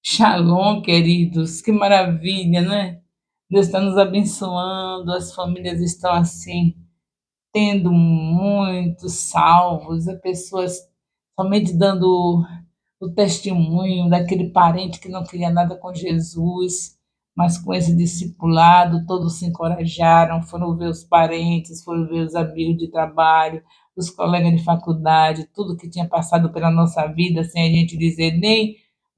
Shalom, queridos, que maravilha, né? Deus está nos abençoando, as famílias estão assim, tendo muitos salvos, as pessoas somente dando o testemunho daquele parente que não queria nada com Jesus, mas com esse discipulado, todos se encorajaram, foram ver os parentes, foram ver os amigos de trabalho, os colegas de faculdade, tudo que tinha passado pela nossa vida, sem a gente dizer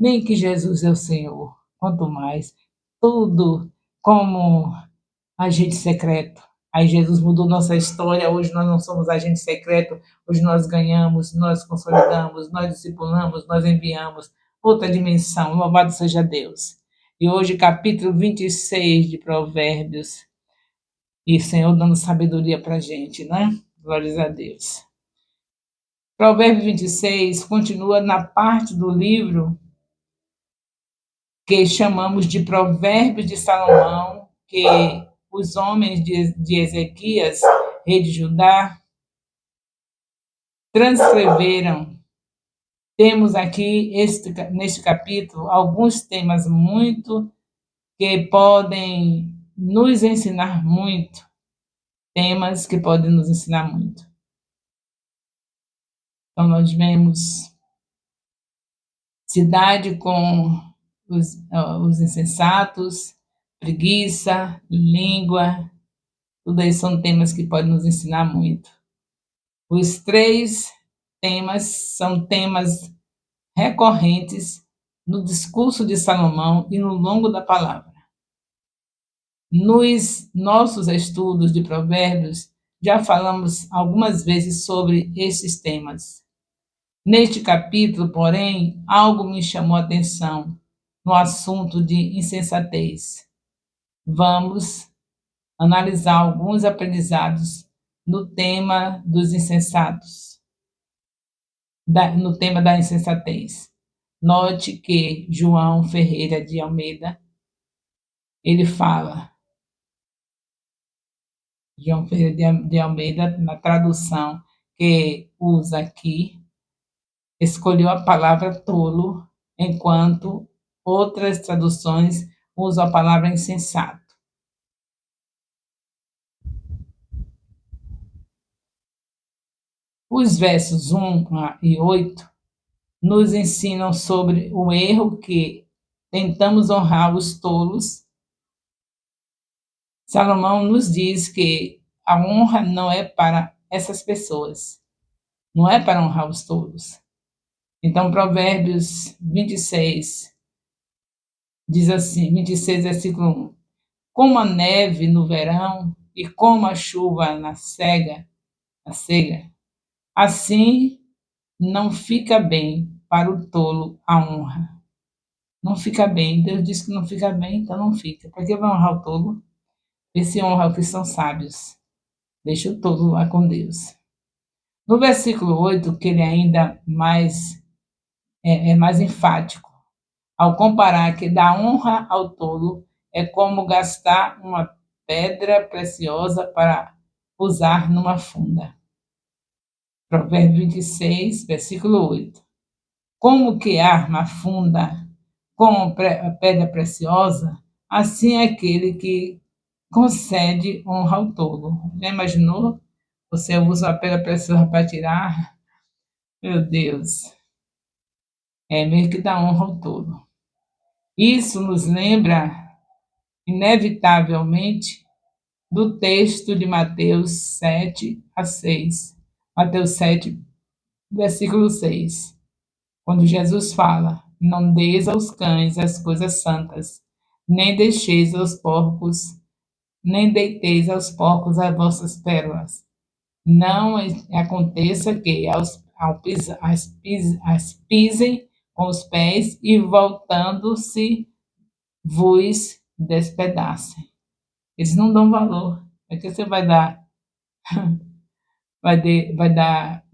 nem que Jesus é o Senhor, quanto mais, tudo como agente secreto. Aí Jesus mudou nossa história, hoje nós não somos agente secreto, hoje nós ganhamos, nós consolidamos, nós discipulamos, nós enviamos outra dimensão, louvado seja Deus. E hoje, capítulo 26 de Provérbios, e o Senhor dando sabedoria para a gente, né? Glórias a Deus. Provérbios 26 continua na parte do livro que chamamos de Provérbios de Salomão, que os homens de Ezequias, rei de Judá, transcreveram. Temos aqui, neste capítulo, alguns temas muito que podem nos ensinar muito, temas que podem nos ensinar muito. Então, nós vemos cidade com os insensatos, preguiça, língua, tudo isso são temas que podem nos ensinar muito. Os três temas são temas recorrentes no discurso de Salomão e no longo da palavra. Nos nossos estudos de Provérbios, já falamos algumas vezes sobre esses temas. Neste capítulo, porém, algo me chamou a atenção no assunto de insensatez. Vamos analisar alguns aprendizados no tema dos insensatos, no tema da insensatez. Note que João Ferreira de Almeida, ele fala, João Ferreira de Almeida, na tradução que usa aqui, escolheu a palavra tolo, enquanto outras traduções usam a palavra insensato. Os versos 1 e 8 nos ensinam sobre o erro que tentamos honrar os tolos. Salomão nos diz que a honra não é para essas pessoas, não é para honrar os tolos. Então, Provérbios 26 diz assim, 26, versículo 1. Como a neve no verão e como a chuva na cega, assim não fica bem para o tolo a honra. Não fica bem. Deus disse que não fica bem, então não fica. Para que vai honrar o tolo? Vê se honra os que são sábios. Deixa o tolo lá com Deus. No versículo 8, que ele ainda é mais enfático, ao comparar que dar honra ao tolo é como gastar uma pedra preciosa para usar numa funda. Provérbios 26, versículo 8. Como que arma funda com pedra preciosa, assim é aquele que concede honra ao tolo. Já imaginou? Você usa a pedra preciosa para tirar? Meu Deus, é meio que dá honra ao tolo. Isso nos lembra, inevitavelmente, do texto de Mateus 7 a 6. Mateus 7, versículo 6. Quando Jesus fala, não deis aos cães as coisas santas, nem deixeis aos porcos, nem deiteis aos porcos as vossas pérolas. Não aconteça que as pisem com os pés e voltando-se vos despedacem. Eles não dão valor. É que você vai dar, vai dar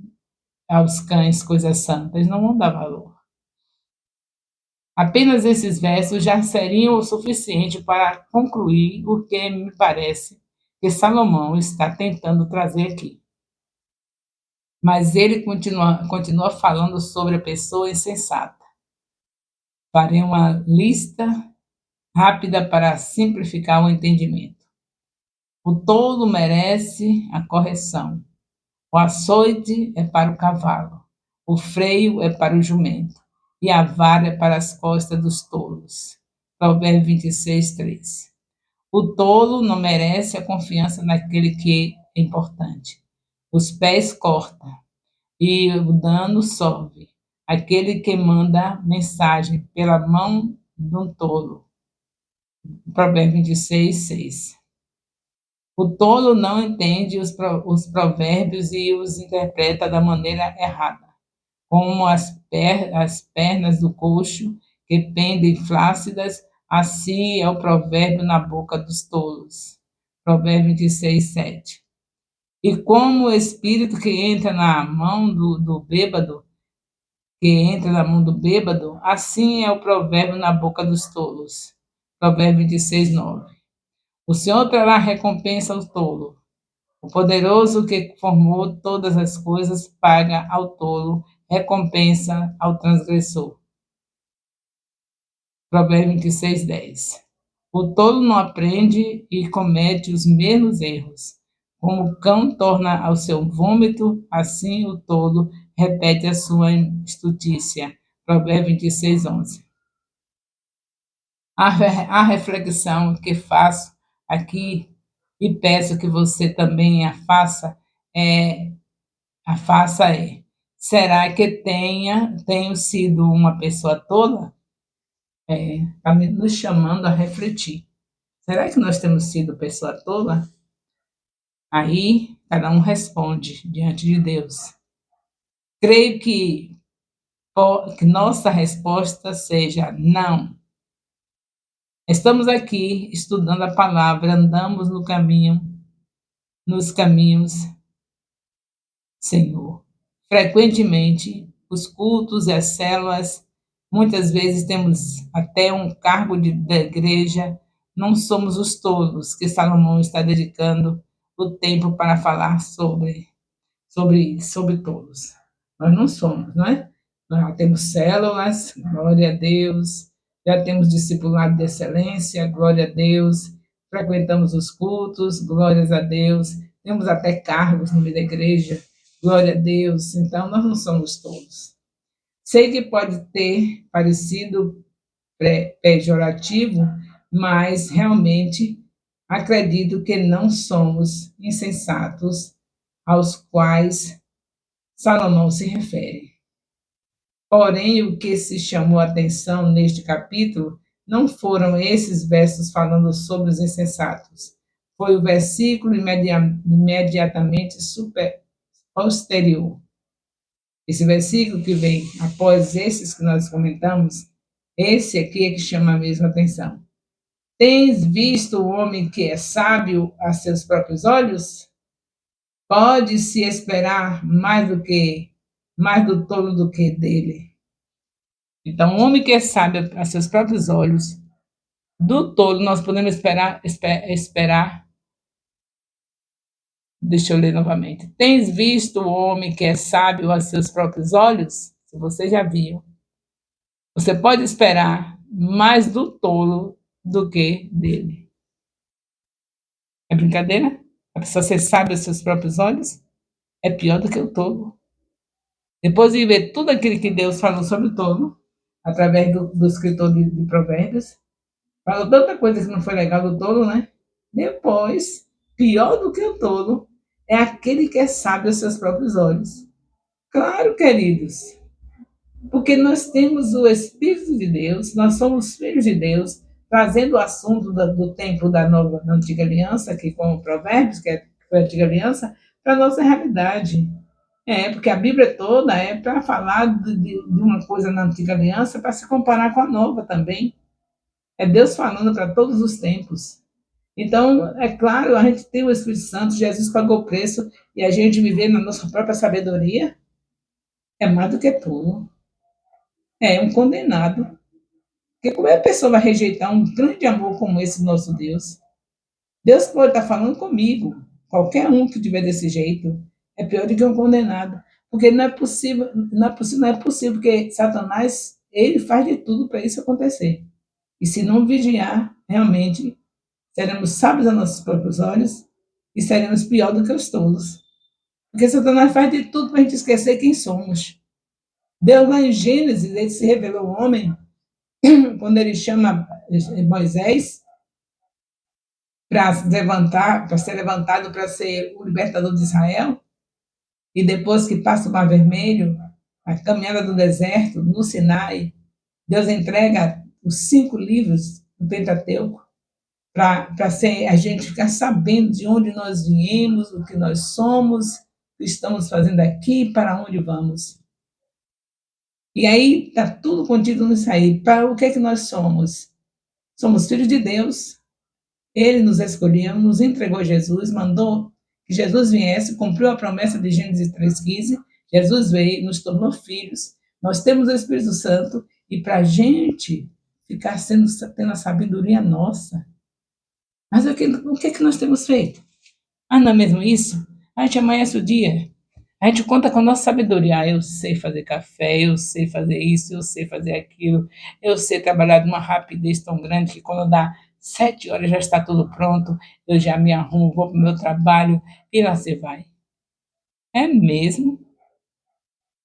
aos cães coisas santas, eles não vão dar valor. Apenas esses versos já seriam o suficiente para concluir o que me parece que Salomão está tentando trazer aqui. Mas ele continua falando sobre a pessoa insensata. Farei uma lista rápida para simplificar o entendimento. O tolo merece a correção. O açoite é para o cavalo, o freio é para o jumento, e a vara é para as costas dos tolos. Provérbios 26, 3. O tolo não merece a confiança naquele que é importante. Os pés cortam e o dano sofre. Aquele que manda mensagem pela mão de um tolo. Provérbios 26, 6. O tolo não entende os provérbios e os interpreta da maneira errada, como as pernas do coxo que pendem flácidas, assim é o provérbio na boca dos tolos. Provérbios 26, 7. E como o espírito que entra na mão do bêbado, que entra na mão do bêbado, assim é o provérbio na boca dos tolos. Provérbios 26, 9. O Senhor trará recompensa ao tolo. O poderoso que formou todas as coisas paga ao tolo, recompensa ao transgressor. Provérbios 26, 10. O tolo não aprende e comete os mesmos erros. Como o cão torna ao seu vômito, assim o tolo repete a sua estutícia. Provérbios 26, 11. A reflexão que faço aqui e peço que você também a faça é: será que tenho sido uma pessoa tola? Está nos chamando a refletir. Será que nós temos sido pessoa tola? Aí, cada um responde diante de Deus. Creio que nossa resposta seja não. Estamos aqui estudando a palavra, andamos nos caminhos, Senhor. Frequentemente, os cultos e as células, muitas vezes temos até um cargo da igreja, não somos os tolos que Salomão está dedicando o tempo para falar sobre tolos. Nós não somos, não é? Nós já temos células, glória a Deus, já temos discipulado de excelência, glória a Deus, frequentamos os cultos, glórias a Deus, temos até cargos no meio da igreja, glória a Deus, então nós não somos todos. Sei que pode ter parecido pejorativo, mas realmente acredito que não somos insensatos aos quais Salomão se refere. Porém, o que se chamou a atenção neste capítulo não foram esses versos falando sobre os insensatos. Foi o versículo imediatamente posterior. Esse versículo que vem após esses que nós comentamos, esse aqui é que chama a mesma atenção. Tens visto o homem que é sábio a seus próprios olhos? Pode-se esperar mais do tolo do que dele. Então, o homem que é sábio a seus próprios olhos, do tolo nós podemos esperar. Deixa eu ler novamente. Tens visto o homem que é sábio a seus próprios olhos? Se você já viu, você pode esperar mais do tolo do que dele. É brincadeira? A pessoa ser sábia aos seus próprios olhos é pior do que o tolo. Depois de ver tudo aquilo que Deus falou sobre o tolo, através do escritor de Provérbios, falou tanta coisa que não foi legal do tolo, né? Depois, pior do que o tolo, é aquele que é sábio aos seus próprios olhos. Claro, queridos, porque nós temos o Espírito de Deus, nós somos filhos de Deus, trazendo o assunto do tempo da antiga aliança, que com Provérbios, que foi a antiga aliança, para a nossa realidade. Porque a Bíblia toda é para falar de uma coisa na antiga aliança, para se comparar com a nova também. É Deus falando para todos os tempos. Então, é claro, a gente tem o Espírito Santo, Jesus pagou o preço, e a gente viver na nossa própria sabedoria é mais do que tudo. É um condenado. Porque como é que a pessoa vai rejeitar um grande amor como esse do nosso Deus? Deus pode estar falando comigo. Qualquer um que tiver desse jeito é pior do que um condenado. Porque não é possível, não é possível, porque Satanás, ele faz de tudo para isso acontecer. E se não vigiar, realmente seremos sábios aos nossos próprios olhos e seremos pior do que os tolos. Porque Satanás faz de tudo para a gente esquecer quem somos. Deus, lá em Gênesis, ele se revelou ao homem quando ele chama Moisés para levantar, para ser levantado para ser o libertador de Israel, e depois que passa o Mar Vermelho, a caminhada do deserto, no Sinai, Deus entrega os 5 livros do Pentateuco para a gente ficar sabendo de onde nós viemos, o que nós somos, o que estamos fazendo aqui, para onde vamos. E aí está tudo contido nisso aí. Para o que é que nós somos? Somos filhos de Deus. Ele nos escolheu, nos entregou Jesus, mandou que Jesus viesse, cumpriu a promessa de Gênesis 3,15. Jesus veio, nos tornou filhos. Nós temos o Espírito Santo e para a gente ficar tendo a sabedoria nossa. Mas o que é que nós temos feito? Ah, não é mesmo isso? A gente amanhece o dia. A gente conta com a nossa sabedoria. Ah, eu sei fazer café, eu sei fazer isso, eu sei fazer aquilo. Eu sei trabalhar de uma rapidez tão grande que quando dá 7 horas já está tudo pronto. Eu já me arrumo, vou para o meu trabalho e lá você vai. É mesmo?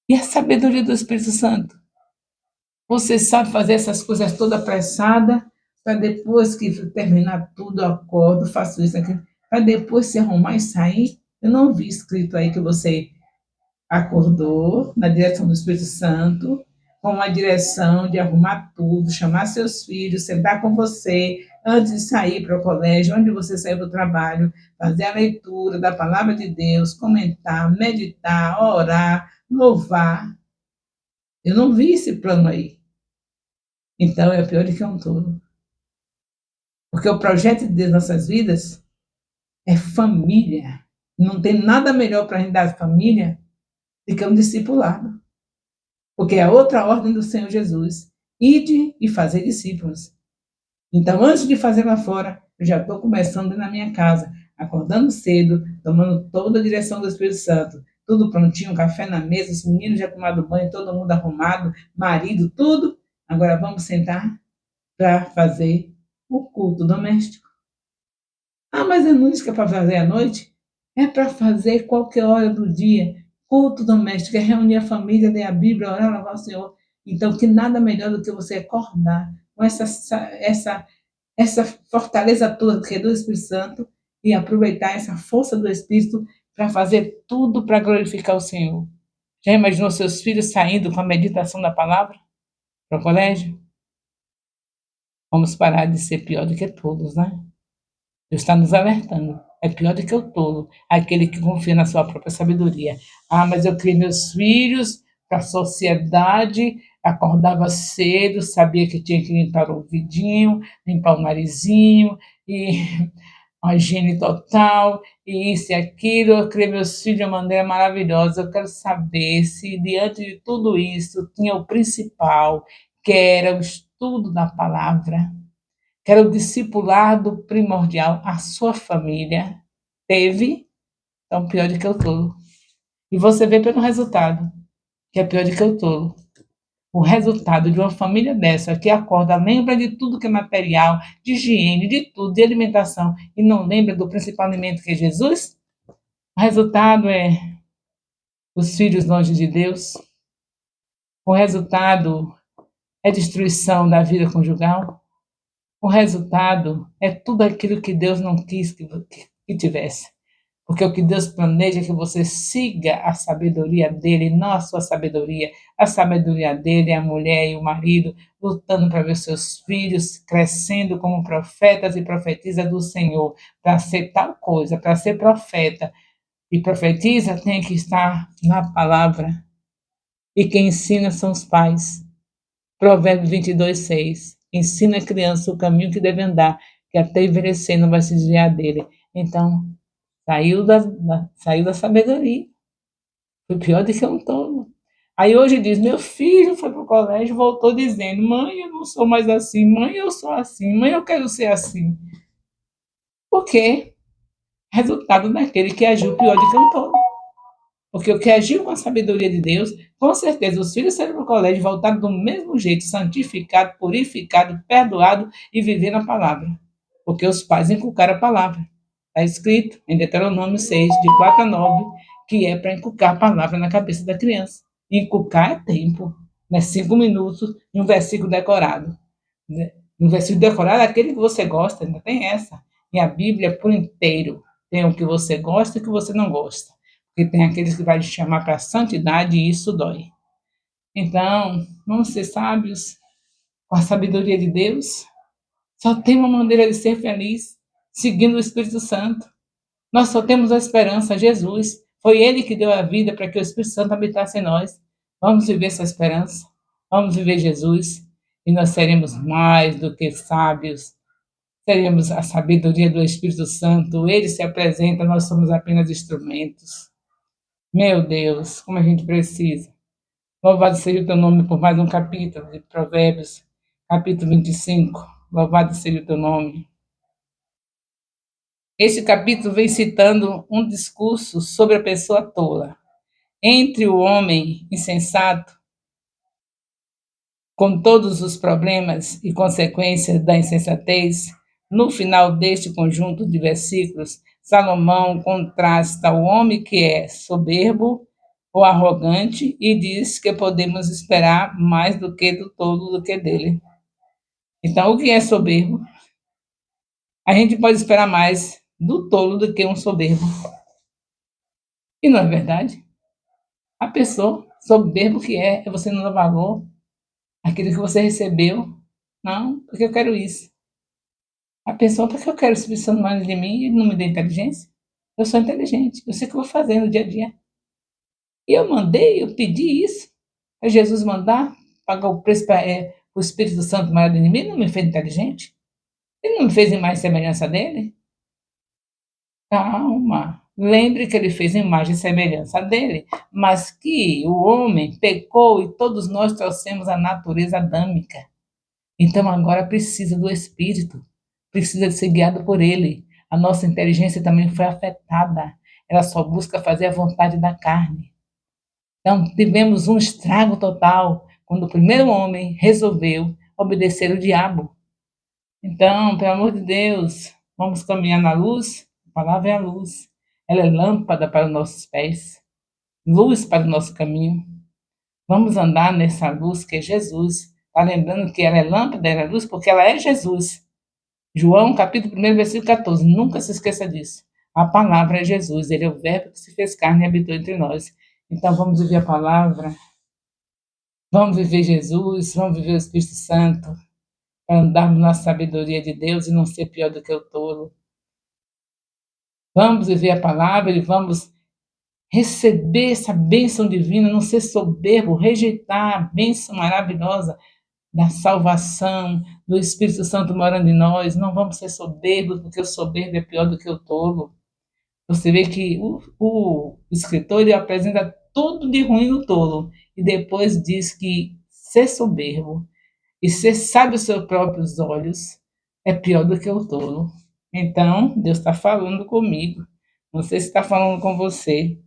E a sabedoria do Espírito Santo? Você sabe fazer essas coisas toda apressada, para depois que terminar tudo, eu acordo, faço isso aqui, para depois se arrumar e sair? Eu não vi escrito aí que você acordou na direção do Espírito Santo, com a direção de arrumar tudo, chamar seus filhos, sentar com você antes de sair para o colégio, onde você saiu do trabalho, fazer a leitura da palavra de Deus, comentar, meditar, orar, louvar. Eu não vi esse plano aí. Então é pior do que um tolo. Porque o projeto de Deus nas nossas vidas é família. Não tem nada melhor para a gente dar família do que um discipulado. Porque é a outra ordem do Senhor Jesus. Ide e fazer discípulos. Então, antes de fazer lá fora, eu já estou começando na minha casa, acordando cedo, tomando toda a direção do Espírito Santo. Tudo prontinho, café na mesa, os meninos já tomaram banho, todo mundo arrumado, marido, tudo. Agora vamos sentar para fazer o culto doméstico. Ah, mas a música é para fazer à noite? É para fazer qualquer hora do dia. Culto doméstico é reunir a família, ler a Bíblia, orar, louvar o Senhor. Então, que nada melhor do que você acordar com essa fortaleza toda que é do Espírito Santo e aproveitar essa força do Espírito para fazer tudo para glorificar o Senhor. Já imaginou seus filhos saindo com a meditação da palavra para o colégio? Vamos parar de ser pior do que todos, né? Deus está nos alertando. É pior do que o tolo, aquele que confia na sua própria sabedoria. Ah, mas eu criei meus filhos para a sociedade, acordava cedo, sabia que tinha que limpar o ouvidinho, limpar o narizinho, e a higiene total, e isso e aquilo. Eu criei meus filhos de uma maneira maravilhosa. Eu quero saber se, diante de tudo isso, tinha o principal, que era o estudo da palavra, que era o discipulado primordial, a sua família teve, então pior do que o tolo. E você vê pelo resultado, que é pior do que o tolo. O resultado de uma família dessa, que acorda, lembra de tudo que é material, de higiene, de tudo, de alimentação, e não lembra do principal alimento que é Jesus, o resultado é os filhos longe de Deus, o resultado é destruição da vida conjugal, o resultado é tudo aquilo que Deus não quis que tivesse. Porque o que Deus planeja é que você siga a sabedoria dele, não a sua sabedoria. A sabedoria dele é a mulher e o marido lutando para ver seus filhos crescendo como profetas e profetisas do Senhor, para ser tal coisa, para ser profeta e profetiza tem que estar na palavra. E quem ensina são os pais. Provérbios 22:6. Ensina a criança o caminho que deve andar, que até envelhecer não vai se desviar dele. Então, saiu da sabedoria. Foi pior do que um tolo. Aí hoje diz, meu filho foi para o colégio, voltou dizendo, mãe, eu não sou mais assim, mãe, eu sou assim, mãe, eu quero ser assim. Por quê? Resultado daquele que agiu pior do que um tolo. Porque o que agiu com a sabedoria de Deus, com certeza os filhos saíram para o colégio voltaram do mesmo jeito, santificado, purificado, perdoado e vivendo a palavra. Porque os pais inculcaram a palavra. Está escrito em Deuteronômio 6, de 4 a 9, que é para inculcar a palavra na cabeça da criança. Inculcar é tempo, né? 5 minutos e um versículo decorado. Né? Um versículo decorado é aquele que você gosta, ainda tem essa. E a Bíblia por inteiro. Tem o que você gosta e o que você não gosta. Porque tem aqueles que vai te chamar para a santidade e isso dói. Então, vamos ser sábios com a sabedoria de Deus. Só tem uma maneira de ser feliz, seguindo o Espírito Santo. Nós só temos a esperança, Jesus. Foi Ele que deu a vida para que o Espírito Santo habitasse em nós. Vamos viver essa esperança. Vamos viver Jesus. E nós seremos mais do que sábios. Teremos a sabedoria do Espírito Santo. Ele se apresenta, nós somos apenas instrumentos. Meu Deus, como a gente precisa. Louvado seja o teu nome por mais um capítulo de Provérbios, capítulo 25. Louvado seja o teu nome. Este capítulo vem citando um discurso sobre a pessoa tola. Entre o homem insensato, com todos os problemas e consequências da insensatez, no final deste conjunto de versículos, Salomão contrasta o homem que é soberbo ou arrogante e diz que podemos esperar mais do que do todo do que dele. Então, o que é soberbo? A gente pode esperar mais do tolo do que um soberbo. E não é verdade? A pessoa soberbo que é você não dá valor àquilo que você recebeu. Não, porque eu quero isso. A pessoa, porque eu quero subir Santo mais de mim e não me dá inteligência? Eu sou inteligente, eu sei o que eu vou fazer no dia a dia. E eu pedi isso para Jesus mandar, pagar o preço para o Espírito Santo maior de mim, ele não me fez inteligente? Ele não me fez em mais semelhança dele? Calma. Lembre que ele fez imagem e semelhança dele, mas que o homem pecou e todos nós trouxemos a natureza adâmica. Então agora precisa do Espírito, precisa de ser guiado por ele. A nossa inteligência também foi afetada. Ela só busca fazer a vontade da carne. Então tivemos um estrago total quando o primeiro homem resolveu obedecer o diabo. Então, pelo amor de Deus, vamos caminhar na luz? A palavra é a luz. Ela é lâmpada para os nossos pés, luz para o nosso caminho. Vamos andar nessa luz que é Jesus. Está lembrando que ela é lâmpada, ela é luz, porque ela é Jesus. João, capítulo 1, versículo 14. Nunca se esqueça disso. A palavra é Jesus. Ele é o verbo que se fez carne e habitou entre nós. Então, vamos viver a palavra. Vamos viver Jesus. Vamos viver o Espírito Santo. Para andarmos na sabedoria de Deus e não ser pior do que o tolo. Vamos viver a palavra e vamos receber essa bênção divina, não ser soberbo, rejeitar a bênção maravilhosa da salvação, do Espírito Santo morando em nós. Não vamos ser soberbos, porque o soberbo é pior do que o tolo. Você vê que o escritor ele apresenta tudo de ruim no tolo e depois diz que ser soberbo e ser sábio aos seus próprios olhos é pior do que o tolo. Então, Deus está falando comigo. Não sei se está falando com você.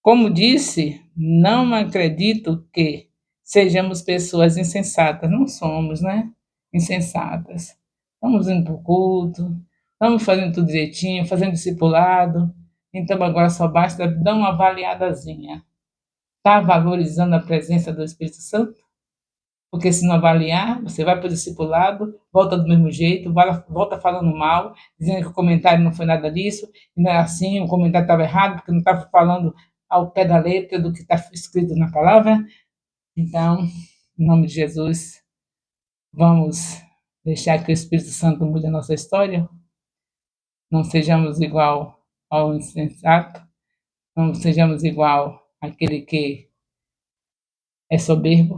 Como disse, não acredito que sejamos pessoas insensatas. Não somos, né? Insensatas. Estamos indo para o culto, estamos fazendo tudo direitinho, fazendo discipulado. Então agora só basta dar uma avaliadazinha. Está valorizando a presença do Espírito Santo? Porque se não avaliar, você vai para o discipulado, volta do mesmo jeito, volta falando mal, dizendo que o comentário não foi nada disso, e não é assim, o comentário estava errado, porque não estava falando ao pé da letra do que está escrito na palavra. Então, em nome de Jesus, vamos deixar que o Espírito Santo mude a nossa história, não sejamos igual ao insensato, não sejamos igual àquele que é soberbo,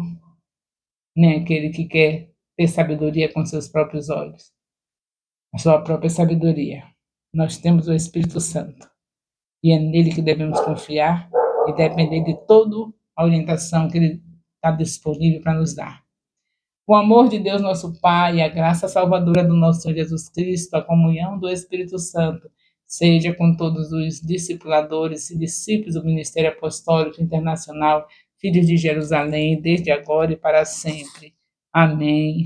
nem aquele que quer ter sabedoria com seus próprios olhos, a sua própria sabedoria. Nós temos o Espírito Santo e é nele que devemos confiar e depender de toda a orientação que ele está disponível para nos dar. O amor de Deus, nosso Pai, a graça salvadora do nosso Senhor Jesus Cristo, a comunhão do Espírito Santo, seja com todos os discipuladores e discípulos do Ministério Apostólico Internacional, Filhos de Jerusalém, desde agora e para sempre. Amém.